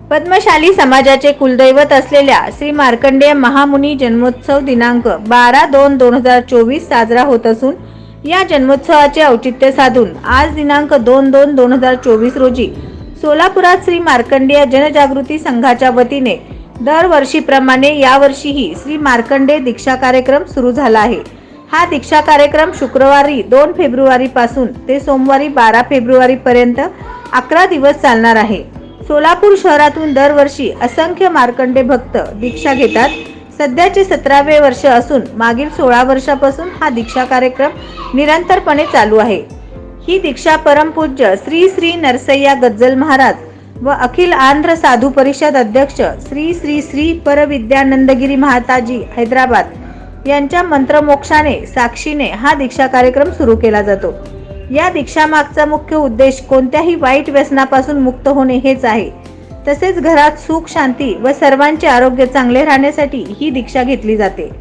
पद्मशाली समाजाचे कुलदैवत असलेल्या श्री मार्कंडेय महामुनी जन्मोत्सव दिनांक 12/2/2024 साजरा होत असून या जन्मोत्सवाचे औचित्य साधून आज दिनांक 2/2/2024 रोजी सोलापुरात श्री मार्कंडेय जनजागृती संघाच्या वतीने दरवर्षीप्रमाणे यावर्षीही श्री मार्कंडेय दीक्षा कार्यक्रम सुरू झाला आहे। हा दीक्षा कार्यक्रम शुक्रवारी 2 फेब्रुवारी पासून ते सोमवारी 12 फेब्रुवारी पर्यंत 11 दिवस चालणार आहे। सोलापूर शहरातून दरवर्षी असंख्य मार्कंडेय भक्त दीक्षा घेतात। सध्याचे 17वे वर्ष असून मागील 16 वर्षापासून हा दीक्षा कार्यक्रम निरंतरपणे चालू आहे। ही दीक्षा परमपूज्य श्री श्री नरसय्या गज्जल महाराज व अखिल आंध्र साधू परिषद अध्यक्ष श्री श्री श्री परविद्यानंदगिरी महाताजी हैदराबाद यांच्या मंत्रमोक्षाने साक्षीने हा दीक्षा कार्यक्रम सुरू केला जातो। या दीक्षामागचा मुख्य उद्देश कोणत्याही वाईट व्यसनापासून मुक्त होणे हेच आहे। तसेच घरात सुख शांती व सर्वांचे आरोग्य चांगले राहण्यासाठी ही दीक्षा घेतली जाते।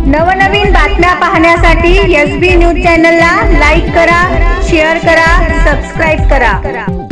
नवनवीन बातम्या पाहण्यासाठी SB न्यूज चॅनलला लाईक करा, शेअर करा, सबस्क्राइब करा।